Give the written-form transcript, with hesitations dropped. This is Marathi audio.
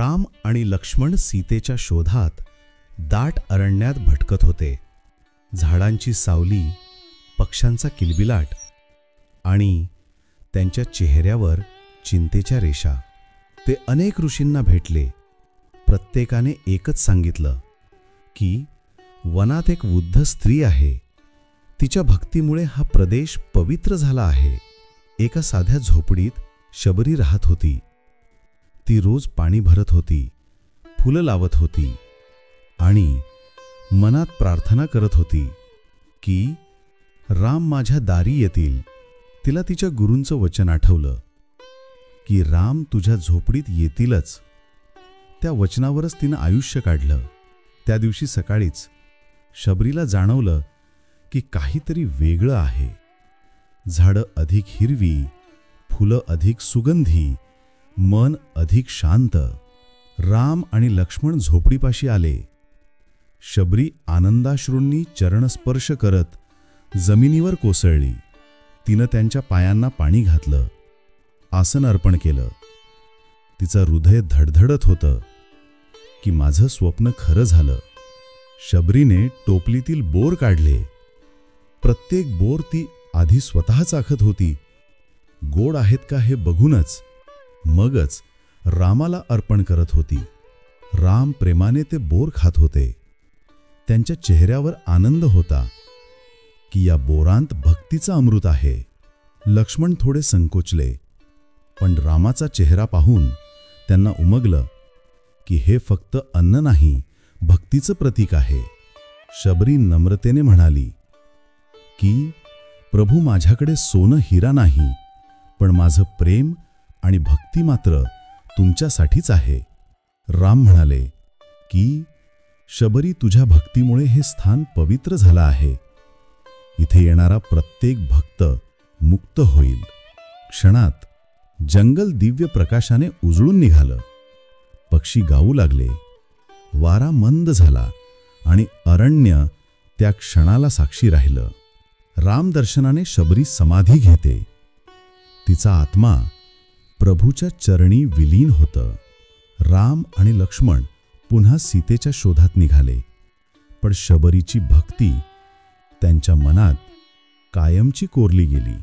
राम आणि लक्ष्मण सीतेच्या शोधात दाट अरण्यात भटकत होते. झाडांची सावली, पक्ष्यांचा किलबिलाट आणि त्यांच्या चेहऱ्यावर चिंतेच्या रेषा. ते अनेक ऋषींना भेटले. प्रत्येकाने एकच सांगितलं की वनात एक वृद्ध स्त्री आहे. तिच्या भक्तीमुळे हा प्रदेश पवित्र झाला आहे. एका साध्या झोपडीत शबरी राहत होती. ती रोज पाणी भरत होती, फुलं लावत होती आणि मनात प्रार्थना करत होती की राम माझ्या दारी येतील. तिला तिच्या गुरूंचं वचन आठवलं की राम तुझ्या झोपडीत येतीलच. त्या वचनावरच तिनं आयुष्य काढलं. त्या दिवशी सकाळीच शबरीला जाणवलं की काहीतरी वेगळं आहे. झाडं अधिक हिरवी, फुलं अधिक सुगंधी, मन अधिक शांत. राम आणि लक्ष्मण झोपडीपाशी आले. शबरी आनंदाश्रूंनी चरणस्पर्श करत जमिनीवर कोसळली. तिनं त्यांच्या पायांना पाणी घातलं, आसन अर्पण केलं. तिचं हृदय धडधडत होतं की माझं स्वप्न खरं झालं. शबरीने टोपलीतील बोर काढले. प्रत्येक बोर ती आधी स्वतः चाखत होती. गोड आहेत का हे बघूनच मगच रामाला अर्पण करत होती. राम प्रेमाने ते बोर खात होते. त्यांच्या चेहऱ्यावर आनंद होता की या बोरांत भक्तीचा अमृत आहे. लक्ष्मण थोडे संकोचले, पण रामाचा चेहरा पाहून त्यांना उमगलं की हे फक्त अन्न नाही, भक्तीचं प्रतीक आहे. शबरी नम्रतेने म्हणाली की प्रभू, माझ्याकडे सोनं हिरा नाही, पण माझं प्रेम आणि भक्ती मात्र तुमच्यासाठीच आहे. राम म्हणाले की शबरी, तुझ्या भक्तीमुळे हे स्थान पवित्र झालं आहे. इथे येणारा प्रत्येक भक्त मुक्त होईल. क्षणात जंगल दिव्य प्रकाशाने उजळून निघालं. पक्षी गाऊ लागले, वारा मंद झाला आणि अरण्य त्या क्षणाला साक्षी राहिलं. रामदर्शनाने शबरी समाधी घेते. तिचा आत्मा प्रभूच्या चरणी विलीन होतं. राम आणि लक्ष्मण पुन्हा सीतेच्या शोधात निघाले, पण शबरीची भक्ती त्यांच्या मनात कायमची कोरली गेली.